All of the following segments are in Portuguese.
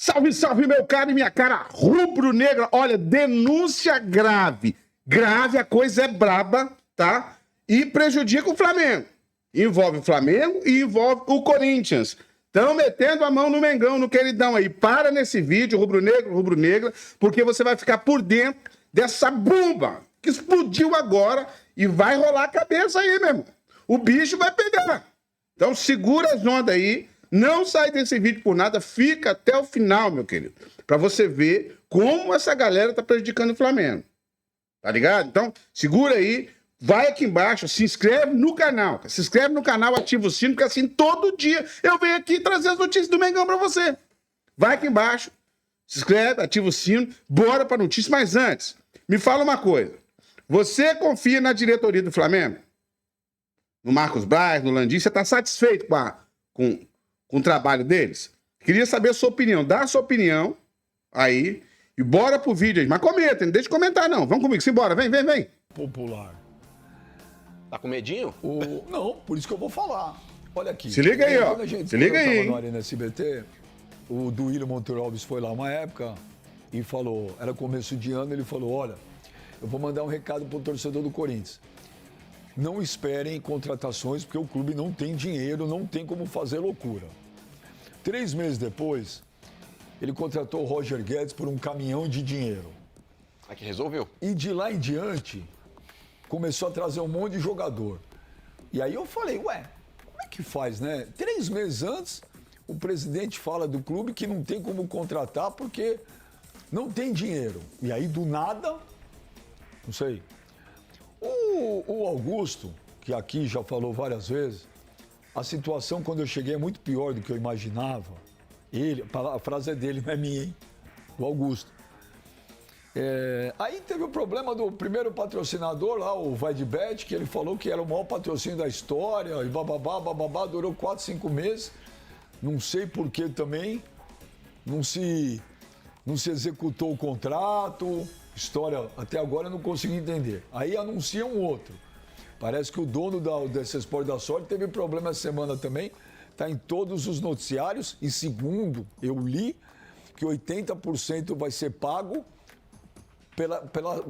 Salve, salve, meu cara e minha cara rubro-negra. Olha, denúncia grave. Grave, a coisa é braba, tá? E prejudica o Flamengo. Envolve o Flamengo e envolve o Corinthians. Estão metendo a mão no Mengão, no queridão aí. Para nesse vídeo, rubro-negro, rubro-negra, porque você vai ficar por dentro dessa bomba que explodiu agora e vai rolar a cabeça aí, meu irmão. O bicho vai pegar. Então segura as ondas aí. Não sai desse vídeo por nada, fica até o final, meu querido, pra você ver como essa galera tá prejudicando o Flamengo. Tá ligado? Então, segura aí, vai aqui embaixo, se inscreve no canal. Se inscreve no canal, ativa o sino, porque assim, todo dia eu venho aqui trazer as notícias do Mengão pra você. Vai aqui embaixo, se inscreve, ativa o sino, bora pra notícia. Mas antes, me fala uma coisa. Você confia na diretoria do Flamengo? No Marcos Braz, no Landim? Você tá satisfeito com o trabalho deles? Queria saber a sua opinião. Dá a sua opinião aí e bora pro vídeo aí. Mas comenta, não deixa de comentar não. Vamos comigo, simbora. Vem, vem, vem. Popular. Tá com medinho? Não, por isso que eu vou falar. Olha aqui. Se liga aí, ó. Se liga aí. Quando eu tava no Arena SBT, o Duílio Monteiro Alves foi lá uma época e falou, era começo de ano, ele falou, olha, eu vou mandar um recado pro torcedor do Corinthians. Não esperem contratações, porque o clube não tem dinheiro, não tem como fazer loucura. 3 meses depois, ele contratou o Roger Guedes por um caminhão de dinheiro. Aqui resolveu. E de lá em diante, começou a trazer um monte de jogador. E aí eu falei, ué, como é que faz, né? 3 meses antes, o presidente fala do clube que não tem como contratar porque não tem dinheiro. E aí, do nada, não sei. O Augusto, que aqui já falou várias vezes, a situação quando eu cheguei é muito pior do que eu imaginava. A frase é dele, não é minha, hein? Do Augusto. Aí teve o problema do primeiro patrocinador lá, o Vaidbet, que ele falou que era o maior patrocínio da história, e bababá, durou 4, 5 meses. Não sei por que também. Não se executou o contrato. História, até agora eu não consigo entender. Aí anuncia um outro. Parece que o dono desse Esporte da Sorte teve problema essa semana também. Está em todos os noticiários. E segundo, eu li que 80% vai ser pago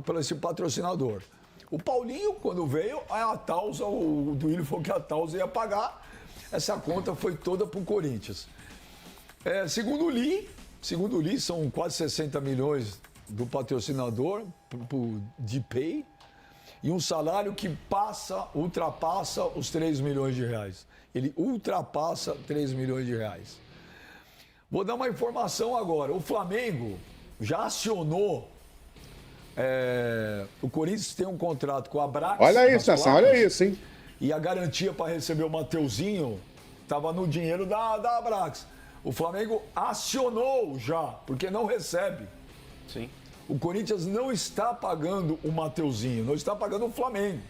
pelo esse patrocinador. O Paulinho, quando veio, a Tausa, o Duílio falou que a Tausa ia pagar. Essa conta foi toda para o Corinthians. Segundo o Li, são quase 60 milhões do patrocinador pro DPay e um salário que ultrapassa os 3 milhões de reais. Ele ultrapassa 3 milhões de reais. Vou dar uma informação agora. O Flamengo já acionou. O Corinthians tem um contrato com a Abrax. Olha isso, Nação, olha isso, hein? E a garantia para receber o Mateuzinho estava no dinheiro da Abrax. O Flamengo acionou já, porque não recebe. Sim. O Corinthians não está pagando o Mateuzinho, não está pagando o Flamengo.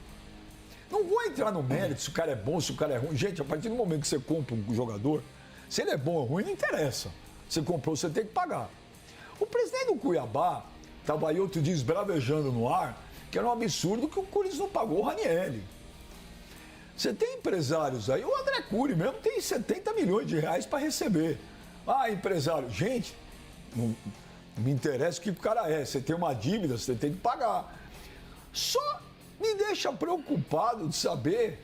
Não vou entrar no mérito se o cara é bom, se o cara é ruim. Gente, a partir do momento que você compra um jogador, se ele é bom ou ruim, não interessa. Você comprou, você tem que pagar. O presidente do Cuiabá estava aí outro dia esbravejando no ar, que era um absurdo que o Corinthians não pagou o Ranieri. Você tem empresários aí, o André Cury mesmo tem 70 milhões de reais para receber. Ah, empresário, gente, não me interessa o que o cara é. Você tem uma dívida, você tem que pagar. Só me deixa preocupado de saber,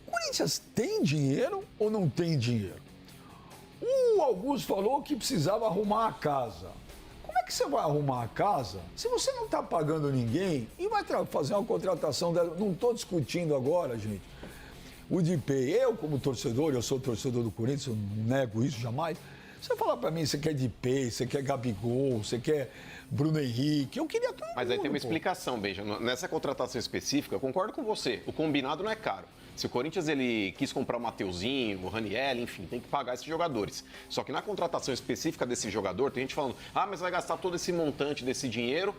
o Corinthians tem dinheiro ou não tem dinheiro? O Augusto falou que precisava arrumar a casa. Como é que você vai arrumar a casa se você não está pagando ninguém e vai fazer uma contratação dela? Não estou discutindo agora, gente. O DPay, eu como torcedor, eu sou torcedor do Corinthians, eu não nego isso jamais. Você falar pra mim, você quer DPay, você quer Gabigol, você quer Bruno Henrique, eu queria todo mundo. Mas aí tem uma explicação, Benja. Nessa contratação específica, eu concordo com você. O combinado não é caro. Se o Corinthians ele quis comprar o Mateuzinho, o Ranieri, enfim, tem que pagar esses jogadores. Só que na contratação específica desse jogador, tem gente falando, mas vai gastar todo esse montante desse dinheiro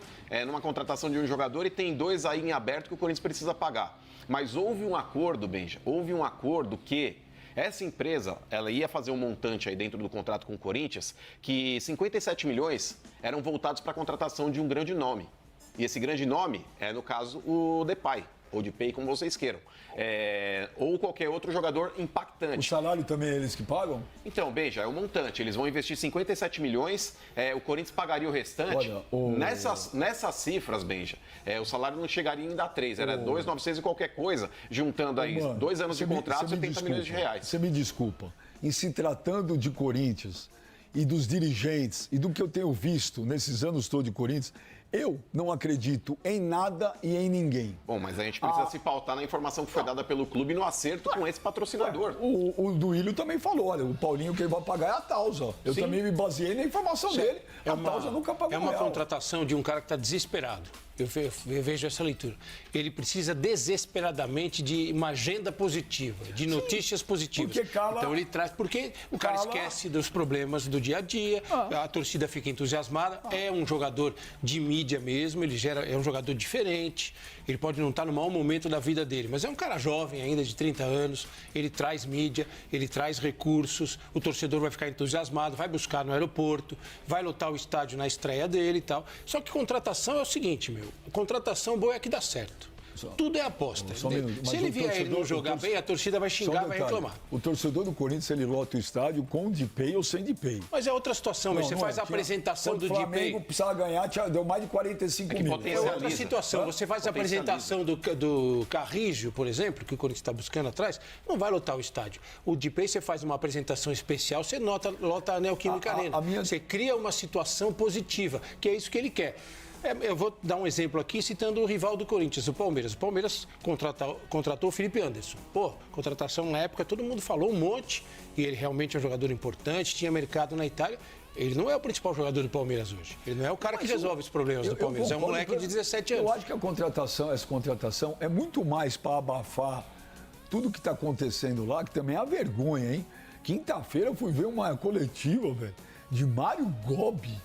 numa contratação de um jogador e tem 2 aí em aberto que o Corinthians precisa pagar. Mas houve um acordo, Benja, que essa empresa, ela ia fazer um montante aí dentro do contrato com o Corinthians, que 57 milhões eram voltados para a contratação de um grande nome. E esse grande nome é, no caso, o Depay. ou de Pay, como vocês queiram. Ou qualquer outro jogador O impactante. salário também é eles que pagam? Então, Beija, é um montante. Eles vão investir 57 milhões, o Corinthians pagaria o restante. Olha, Nessas cifras, Beija, o salário não chegaria ainda a 3, era 2.900 e qualquer coisa, juntando aí Mano, 2 anos de você me- contrato, você me 70 milhões de reais. Você me desculpa. Em se tratando de Corinthians e dos dirigentes e do que eu tenho visto nesses anos todos de Corinthians, eu não acredito em nada e em ninguém. Bom, mas a gente precisa se pautar na informação que foi dada pelo clube e no acerto com esse patrocinador. O Duílio também falou, olha, o Paulinho que ele vai pagar é a Tausa. Eu Sim. também me baseei na informação dele. A Tausa nunca pagou É uma real. contratação de um cara que está desesperado. Eu vejo essa leitura. Ele precisa desesperadamente de uma agenda positiva, de notícias positivas. Porque cala- Então ele traz. Porque o cara cala- esquece dos problemas do dia a dia, a torcida fica entusiasmada. É um jogador de mídia mesmo, é um jogador diferente. Ele pode não estar no maior momento da vida dele, mas é um cara jovem ainda, de 30 anos. Ele traz mídia, ele traz recursos. O torcedor vai ficar entusiasmado, vai buscar no aeroporto, vai lotar o estádio na estreia dele e tal. Só que contratação é o seguinte, meu. Contratação boa é que dá certo. Tudo é aposta. Só um minuto, mas Se ele o vier e torcedor- não jogar bem, a torcida vai Só xingar, um vai detalhe. reclamar. O torcedor do Corinthians, ele lota o estádio com DPay ou sem DPay. Mas é outra situação, Não, você não faz é. a apresentação Quando do o Flamengo DPay. precisava ganhar, deu mais de 45 que mil. É potencializa. outra situação. Você faz a apresentação do Carrijo, por exemplo, que o Corinthians está buscando atrás, não vai lotar o estádio. O DPay, você faz uma apresentação especial, você lota a Neoquímica Arena. Você cria uma situação positiva, que é isso que ele quer. Eu vou dar um exemplo aqui citando o rival do Corinthians, o Palmeiras. O Palmeiras contratou o Felipe Anderson. Pô, contratação na época, todo mundo falou um monte, e ele realmente é um jogador importante, tinha mercado na Itália. Ele não é o principal jogador do Palmeiras hoje. Ele não é o cara que resolve os problemas do Palmeiras. É um moleque de 17 anos. Eu acho que essa contratação é muito mais para abafar tudo que está acontecendo lá, que também é uma vergonha, hein? Quinta-feira eu fui ver uma coletiva, velho, de Mário Gobi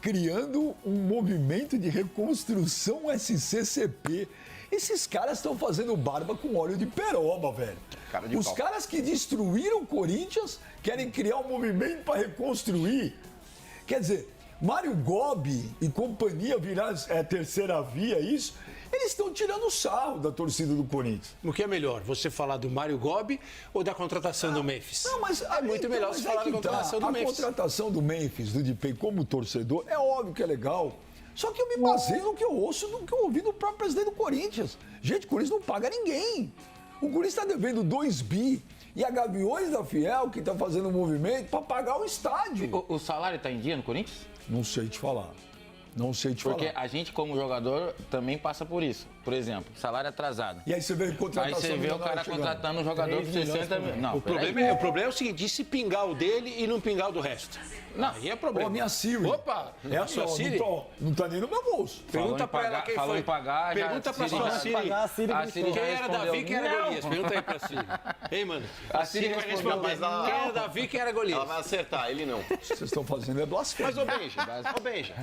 criando um movimento de reconstrução SCCP. Esses caras estão fazendo barba com óleo de peroba, velho. Cara de Os pau. caras que destruíram o Corinthians querem criar um movimento para reconstruir. Quer dizer, Mário Gobi e companhia virar terceira via, isso, eles estão tirando sarro da torcida do Corinthians. O que é melhor, você falar do Mário Gobi ou da contratação do Memphis? Não, mas é muito melhor mas você aí falar da que contratação do A Memphis. contratação do Memphis, do DPay, como torcedor, é óbvio que é legal. Só que eu me baseio no que eu ouço, no que eu ouvi do próprio presidente do Corinthians. Gente, o Corinthians não paga ninguém. O Corinthians está devendo 2 bi. E a Gaviões da Fiel, que está fazendo um movimento para pagar o estádio. O salário está em dia no Corinthians? Não sei te falar. Não sei te Porque falar. a gente, como jogador, também passa por isso. Por exemplo, salário atrasado. E aí você vê a Aí contratação você vê o milionária cara chegando. contratando um jogador por 60 mil. Não, O problema é o seguinte, e se pingar o dele e não pingar o do resto? Não. Aí é problema. Ó, minha Siri. Opa! É a assim, sua ó, Siri? não tá nem no meu bolso. Pergunta pra ela quem falou foi. em pagar, já- Pergunta pra Siri sua já- Siri. pagar, a Siri A Siri já Quem era respondeu, Davi, quem era não. Golias? Pergunta aí pra Siri. Hein, mano? A Siri vai respondeu, responder. mas a- Quem era Davi, quem era Golias? Ela vai acertar, ele não. O que vocês estão fazendo é blasfêmia. Mas, ô Benja,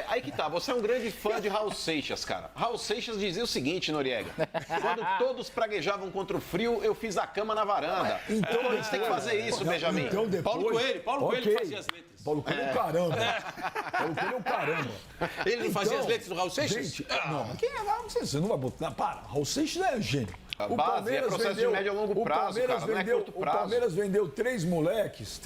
aí que tá, você é um grande fã de Raul Seixas, cara. Raul Seixas dizia o seguinte, Noriega, quando todos praguejavam contra o frio, eu fiz a cama na varanda. Então a gente tem que fazer isso, Benjamin. Então, depois, Paulo Coelho ok. fazia as letras. Paulo Coelho é o caramba. Paulo Coelho é o caramba. Ele não fazia as letras do Raul Seixas? Gente, não, quem é Raul Seixas? Você não vai botar. Para, Raul Seixas é gênio. A base é processo de médio a longo prazo, cara, não é curto O prazo. Palmeiras vendeu 3 moleques,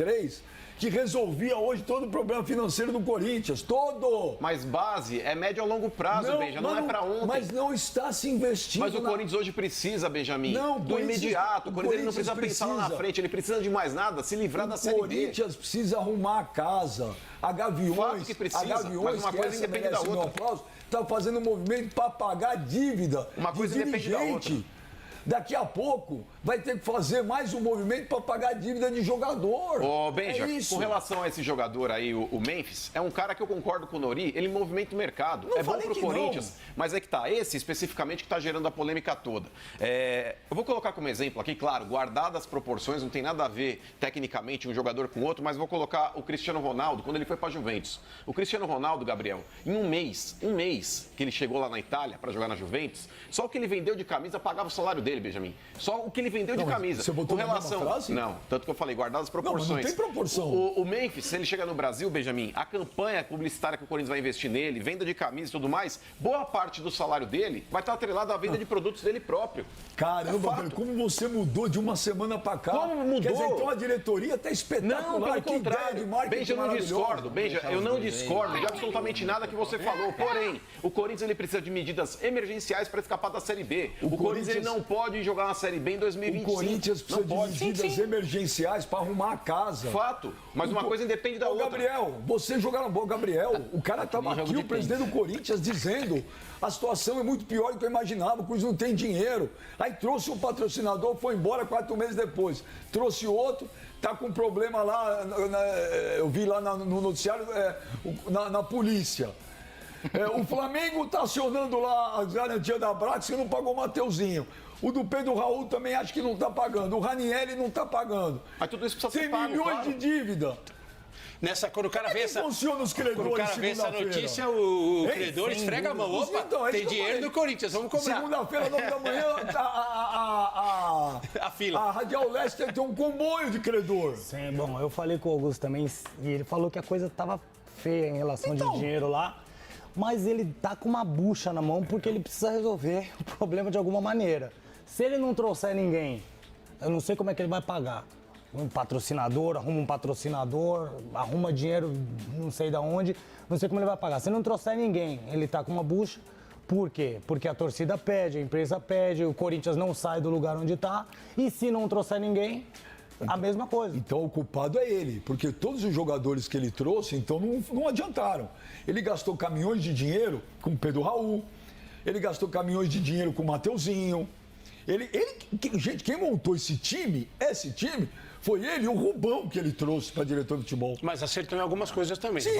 que resolvia hoje todo o problema financeiro do Corinthians, todo. Mas base é médio a longo prazo, Benja, não é pra ontem. Mas não está se investindo. Mas o Corinthians hoje precisa, Benjamin, Não, do Corinthians- imediato. O Corinthians ele não Corinthians precisa pensar lá na precisa. frente, ele precisa de mais nada, se livrar da O Série B. Corinthians precisa arrumar a casa. A Gaviões, Fato que precisa, a Gaviões, mas uma que coisa essa independe da merece meu outra. aplauso, está fazendo um movimento para pagar a dívida Uma coisa de independe da dirigente. Daqui a pouco vai ter que fazer mais um movimento para pagar a dívida de jogador. Ô, Benja, é isso. com relação a esse jogador aí, o Memphis, é um cara que eu concordo com o Nori, ele movimenta o mercado. Não É bom falei pro que Corinthians, não. mas é que tá, esse especificamente que tá gerando a polêmica toda. Eu vou colocar como exemplo aqui, claro, guardadas as proporções, não tem nada a ver tecnicamente um jogador com outro, mas vou colocar o Cristiano Ronaldo, quando ele foi pra Juventus. O Cristiano Ronaldo, Gabriel, em um mês que ele chegou lá na Itália para jogar na Juventus, só o que ele vendeu de camisa pagava o salário dele, Benjamin. Só o que ele vendeu de camisa. Você botou com relação... na mesma frase? Não, tanto que eu falei, guardar as proporções. Não, mas não tem proporção. O Memphis, se ele chegar no Brasil, Benjamin, a campanha publicitária que o Corinthians vai investir nele, venda de camisa e tudo mais, boa parte do salário dele vai estar atrelado à venda de produtos dele próprio. Caramba, velho, como você mudou de uma semana pra cá. Como mudou? Quer dizer, então a diretoria tá espetacular. Não, pelo que contrário. ideia de marketing Benja, eu não maravilhosa. discordo. Benja, eu não discordo de absolutamente nada que você falou. Porém, o Corinthians ele precisa de medidas emergenciais para escapar da Série B. O Corinthians ele não pode jogar na Série B em 2025. O Corinthians precisa não de medidas emergenciais para arrumar a casa. Fato. Mas uma coisa independe da outra. Gabriel, você jogar na bola, Gabriel. O cara tava aqui, o presidente do Corinthians, dizendo a situação é muito pior do que eu imaginava, o Corinthians não tem dinheiro. Aí trouxe um patrocinador, foi embora 4 meses depois. Trouxe outro, tá com problema lá, eu vi lá no noticiário, na polícia. O Flamengo tá acionando lá as garantias da Brax que não pagou o Mateuzinho. O do Pedro Raul também acho que não tá pagando. O Ranieri não tá pagando. Mas tudo isso precisa tem ser pago, milhões claro. de dívida. Quando o cara vê essa. Funciona os credores. Quando o cara vê essa notícia, o credor esfrega a mão. Opa, então, tem dinheiro do Corinthians, vamos cobrar. Segunda-feira, 9 da manhã, a fila. A Radial Leste tem um comboio de credor. Sim, bom, eu falei com o Augusto também e ele falou que a coisa tava feia em relação de dinheiro lá. Mas ele tá com uma bucha na mão porque ele precisa resolver o problema de alguma maneira. Se ele não trouxer ninguém, eu não sei como é que ele vai pagar. Um patrocinador, arruma dinheiro, não sei de onde, não sei como ele vai pagar. Se não trouxer ninguém, ele tá com uma bucha. Por quê? Porque a torcida pede, a empresa pede, o Corinthians não sai do lugar onde tá. E se não trouxer ninguém, a mesma coisa. Então o culpado é ele, porque todos os jogadores que ele trouxe, então não adiantaram. Ele gastou caminhões de dinheiro com o Pedro Raul, ele gastou caminhões de dinheiro com o Mateuzinho. Gente, quem montou esse time, foi ele, o Rubão que ele trouxe para diretor de futebol. Mas acertou em algumas coisas também. Sim,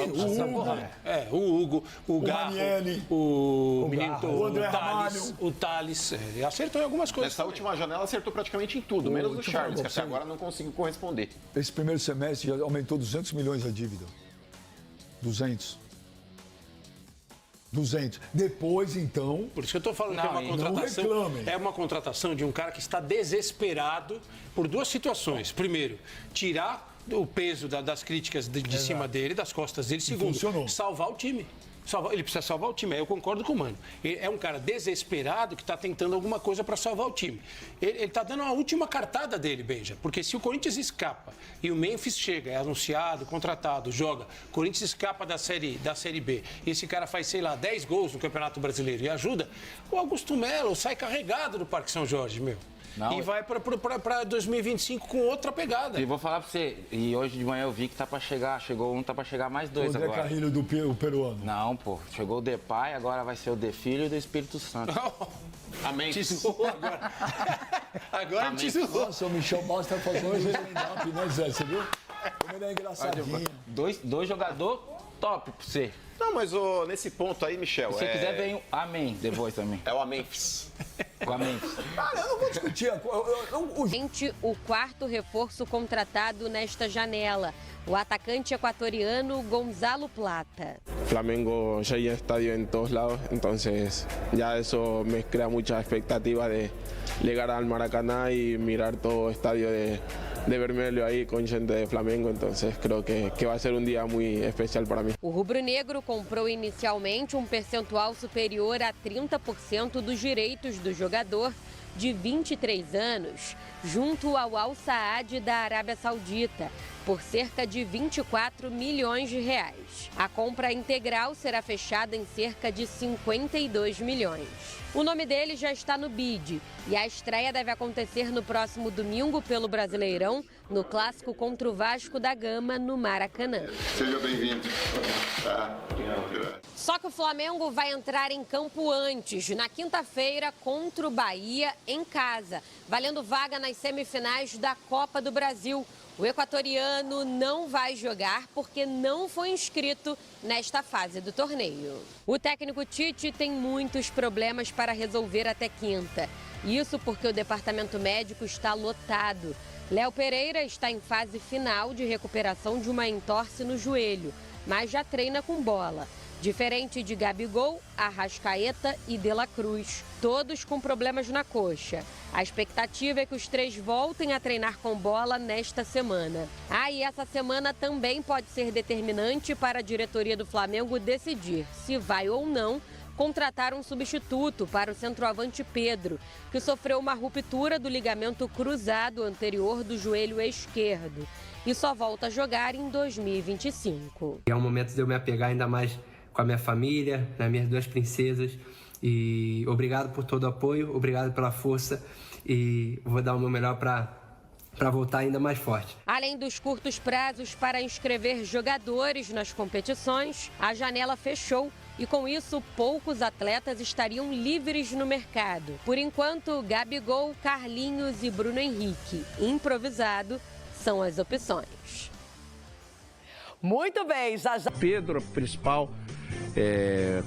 o Hugo, o Garro, Ranieri, o menino, o André Thales, o Thales. Acertou em algumas coisas. Nessa última janela acertou praticamente em tudo, menos o Charles, que até agora não conseguiu corresponder. Esse primeiro semestre já aumentou 200 milhões a dívida. 200. Depois, então... Por isso que eu estou falando que é uma contratação. É uma contratação de um cara que está desesperado por duas situações. Primeiro, tirar o peso das críticas de cima dele, das costas dele. Segundo, salvar o time. Ele precisa salvar o time, aí eu concordo com o Mano. Ele é um cara desesperado que está tentando alguma coisa para salvar o time. Ele está dando a última cartada dele, Benja. Porque se o Corinthians escapa e o Memphis chega, é anunciado, contratado, joga, o Corinthians escapa da série B, e esse cara faz, sei lá, 10 gols no Campeonato Brasileiro e ajuda, o Augusto Melo sai carregado do Parque São Jorge, meu. Não, e vai para 2025 com outra pegada. E vou falar pra você, e hoje de manhã eu vi que tá pra chegar, chegou um, tá pra chegar mais 2 agora. O Zé Carrilho do peruano. Não, pô, chegou o Depay, agora vai ser o De Filho e do Espírito Santo. Amém. Tesouro agora. Agora tesouro. Nossa, o Michel Bastos tá fazendo um stand-up, né, Zé? Você viu? Como ele é engraçadinho. Dois jogadores top pra você. Não, mas nesse ponto aí, Michel... Se você quiser, vem o Amém depois também. É o Amênfis. O Amém. Cara, eu não vou discutir. O quarto reforço contratado nesta janela, o atacante equatoriano Gonzalo Plata. Flamengo ya hay estadio en todos lados, entonces ya eso me crea mucha expectativa de llegar al Maracaná y mirar todo el estadio de vermelho aí com gente de Flamengo, entonces creo que vai ser um dia muito especial para mim. O rubro-negro comprou inicialmente um percentual superior a 30% dos direitos do jogador de 23 anos, junto ao Al Saad da Arábia Saudita, por cerca de 24 milhões de reais. A compra integral será fechada em cerca de 52 milhões. O nome dele já está no bid e a estreia deve acontecer no próximo domingo pelo Brasileirão, no clássico contra o Vasco da Gama, no Maracanã. Seja bem-vindo. Só que o Flamengo vai entrar em campo antes, na quinta-feira, contra o Bahia, em casa, valendo vaga nas semifinais da Copa do Brasil. O equatoriano não vai jogar porque não foi inscrito nesta fase do torneio. O técnico Tite tem muitos problemas para resolver até quinta. Isso porque o departamento médico está lotado. Léo Pereira está em fase final de recuperação de uma entorse no joelho, mas já treina com bola. Diferente de Gabigol, Arrascaeta e De La Cruz, todos com problemas na coxa. A expectativa é que os três voltem a treinar com bola nesta semana. E essa semana também pode ser determinante para a diretoria do Flamengo decidir se vai ou não contratar um substituto para o centroavante Pedro, que sofreu uma ruptura do ligamento cruzado anterior do joelho esquerdo e só volta a jogar em 2025. É um momento de eu me apegar ainda mais com a minha família, nas minhas duas princesas. E obrigado por todo o apoio, obrigado pela força e vou dar o meu melhor para voltar ainda mais forte. Além dos curtos prazos para inscrever jogadores nas competições, a janela fechou e com isso poucos atletas estariam livres no mercado. Por enquanto, Gabigol, Carlinhos e Bruno Henrique, improvisado, são as opções. Muito bem, já. Pedro, a principal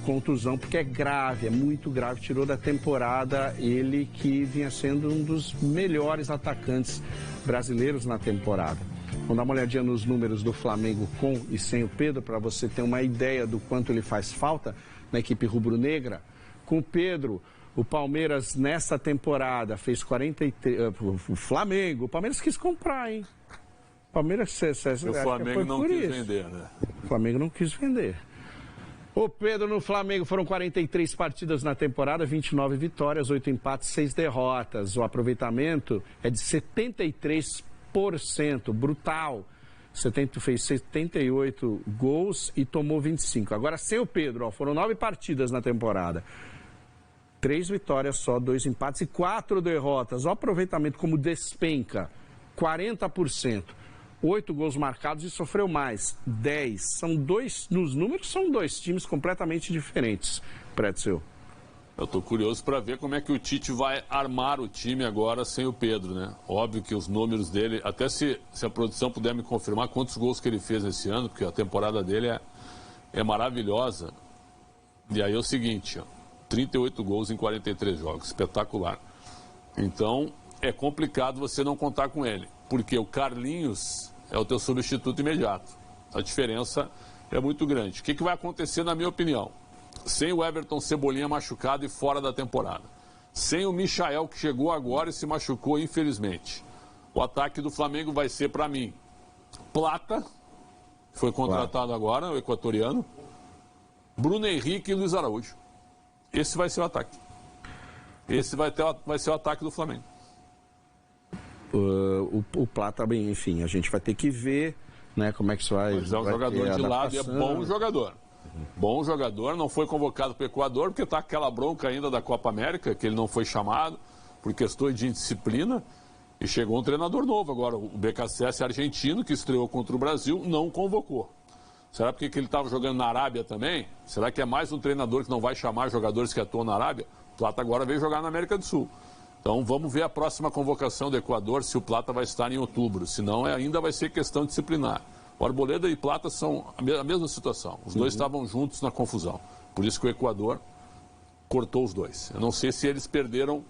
contusão, porque é grave, é muito grave, tirou da temporada ele que vinha sendo um dos melhores atacantes brasileiros na temporada. Vamos dar uma olhadinha nos números do Flamengo com e sem o Pedro, para você ter uma ideia do quanto ele faz falta na equipe rubro-negra. Com o Pedro, o Palmeiras nessa temporada fez 43... O Palmeiras quis comprar, hein? O Flamengo não quis vender, né? O Flamengo não quis vender. O Pedro no Flamengo foram 43 partidas na temporada, 29 vitórias, 8 empates, 6 derrotas. O aproveitamento é de 73%, brutal. Fez 78 gols e tomou 25. Agora sem o Pedro, foram 9 partidas na temporada. 3 vitórias só, 2 empates e 4 derrotas. O aproveitamento como despenca, 40%. 8 gols marcados e sofreu mais, 10. Nos números são 2 times completamente diferentes, Pretzel. Eu estou curioso para ver como é que o Tite vai armar o time agora sem o Pedro, né? Óbvio que os números dele, até se a produção puder me confirmar quantos gols que ele fez esse ano, porque a temporada dele é maravilhosa. E aí é o seguinte, 38 gols em 43 jogos, espetacular. Então, é complicado você não contar com ele, porque o Carlinhos é o teu substituto imediato. A diferença é muito grande. O que vai acontecer, na minha opinião? Sem o Everton Cebolinha machucado e fora da temporada. Sem o Michael, que chegou agora e se machucou, infelizmente. O ataque do Flamengo vai ser, para mim, Plata, foi contratado agora, o equatoriano, Bruno Henrique e Luiz Araújo. Esse vai ser o ataque. Esse vai ser o ataque do Flamengo. O Plata, bem, enfim, a gente vai ter que ver, né, como é que isso vai... Mas é um jogador de lado e é bom jogador. Bom jogador, não foi convocado para o Equador, porque está aquela bronca ainda da Copa América, que ele não foi chamado por questões de indisciplina, e chegou um treinador novo agora, o BKSS argentino, que estreou contra o Brasil, não convocou. Será porque ele estava jogando na Arábia também? Será que é mais um treinador que não vai chamar jogadores que atuam na Arábia? O Plata agora veio jogar na América do Sul. Então vamos ver a próxima convocação do Equador, se o Plata vai estar em outubro. Senão ainda vai ser questão disciplinar. O Arboleda e Plata são a mesma situação. Os dois estavam juntos na confusão. Por isso que o Equador cortou os dois. Eu não sei se eles perderam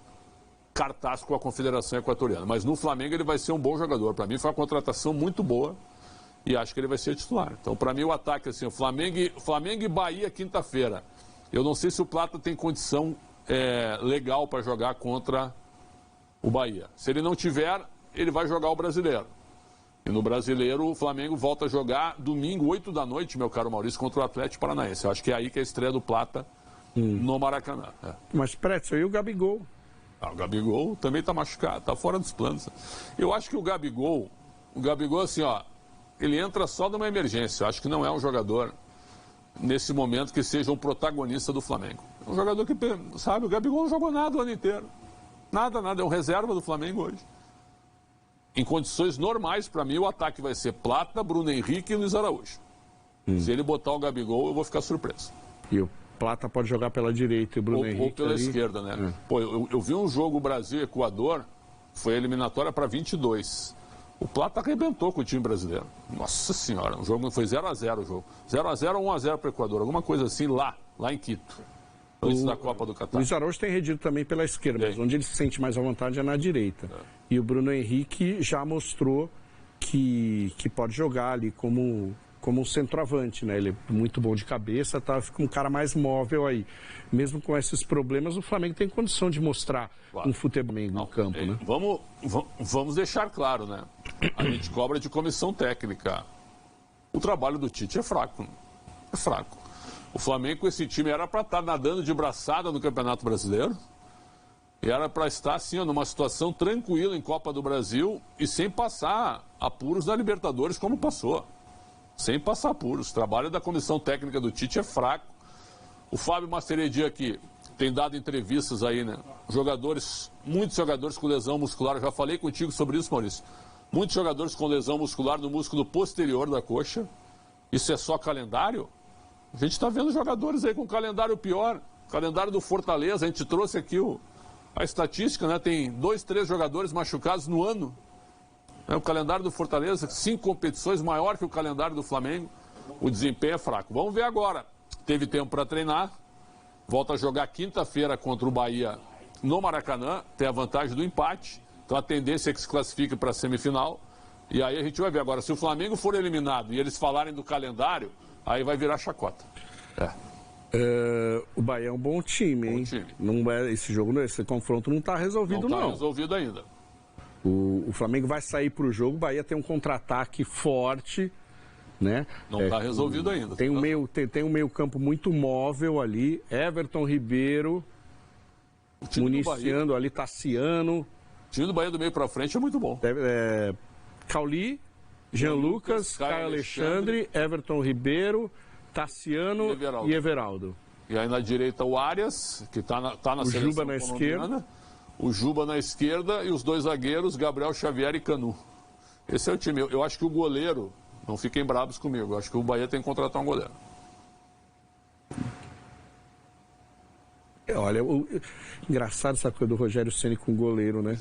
cartaz com a Confederação Equatoriana. Mas no Flamengo ele vai ser um bom jogador. Para mim foi uma contratação muito boa e acho que ele vai ser titular. Então para mim o ataque assim, Flamengo e Bahia quinta-feira. Eu não sei se o Plata tem condição legal para jogar contra o Bahia. Se ele não tiver, ele vai jogar o Brasileiro. E no Brasileiro, o Flamengo volta a jogar domingo, 8 da noite, meu caro Maurício, contra o Atlético Paranaense. Eu acho que é aí que é a estreia do Plata no Maracanã. Mas, Pretzel, e o Gabigol? O Gabigol também está machucado, está fora dos planos. Eu acho que o Gabigol, assim, ele entra só numa emergência. Eu acho que não é um jogador, nesse momento, que seja um protagonista do Flamengo. É um jogador que, sabe, o Gabigol não jogou nada o ano inteiro. Nada, é um reserva do Flamengo hoje. Em condições normais, para mim, o ataque vai ser Plata, Bruno Henrique e Luiz Araújo. Se ele botar o Gabigol, eu vou ficar surpreso. E o Plata pode jogar pela direita e o Bruno Henrique ou pela esquerda, né? Pô, eu vi um jogo Brasil-Equador, foi eliminatória para 22. O Plata arrebentou com o time brasileiro. Nossa Senhora, o jogo foi 0-0 o jogo. 0-0 ou 1-0 para o Equador, alguma coisa assim lá em Quito. Antes da Copa do Catar. O Luiz Araújo tem rendido também pela esquerda, mas onde ele se sente mais à vontade é na direita. E o Bruno Henrique já mostrou que pode jogar ali como como um centroavante, né? Ele é muito bom de cabeça, tá? Fica um cara mais móvel aí. Mesmo com esses problemas, o Flamengo tem condição de mostrar um futebol no campo, né? Vamos deixar claro, né? A gente cobra de comissão técnica. O trabalho do Tite é fraco. É fraco. O Flamengo com esse time era para estar nadando de braçada no Campeonato Brasileiro. E era para estar, assim, numa situação tranquila em Copa do Brasil e sem passar apuros da Libertadores como passou. Sem passar apuros. O trabalho da comissão técnica do Tite é fraco. O Fábio Masteredi aqui tem dado entrevistas aí, né? Muitos jogadores com lesão muscular. Eu já falei contigo sobre isso, Maurício. Muitos jogadores com lesão muscular no músculo posterior da coxa. Isso é só calendário? A gente está vendo jogadores aí com calendário pior. Calendário do Fortaleza, a gente trouxe aqui a estatística, né? Tem 2, 3 jogadores machucados no ano. O calendário do Fortaleza, 5 competições, maior que o calendário do Flamengo. O desempenho é fraco. Vamos ver agora. Teve tempo para treinar. Volta a jogar quinta-feira contra o Bahia no Maracanã. Tem a vantagem do empate. Então a tendência é que se classifique para a semifinal. E aí a gente vai ver. Agora, se o Flamengo for eliminado e eles falarem do calendário, aí vai virar chacota. O Bahia é um bom time, hein? Não é, esse confronto não está resolvido, não. Não está resolvido ainda. O Flamengo vai sair para o jogo, o Bahia tem um contra-ataque forte, né? Não está resolvido ainda. Tem um meio campo muito móvel ali, Everton Ribeiro, municiando ali, Tassiano. O time do Bahia do meio para frente é muito bom. Cauli, Jean Lucas, Caio Alexandre, Everton Ribeiro, Tassiano e Everaldo. E aí na direita o Arias, que está na seleção Juba na esquerda. O Juba na esquerda e os 2 zagueiros, Gabriel Xavier e Canu. Esse é o time. Eu acho que o goleiro, não fiquem bravos comigo, eu acho que o Bahia tem que contratar um goleiro. Olha, engraçado essa coisa do Rogério Ceni com o goleiro, né?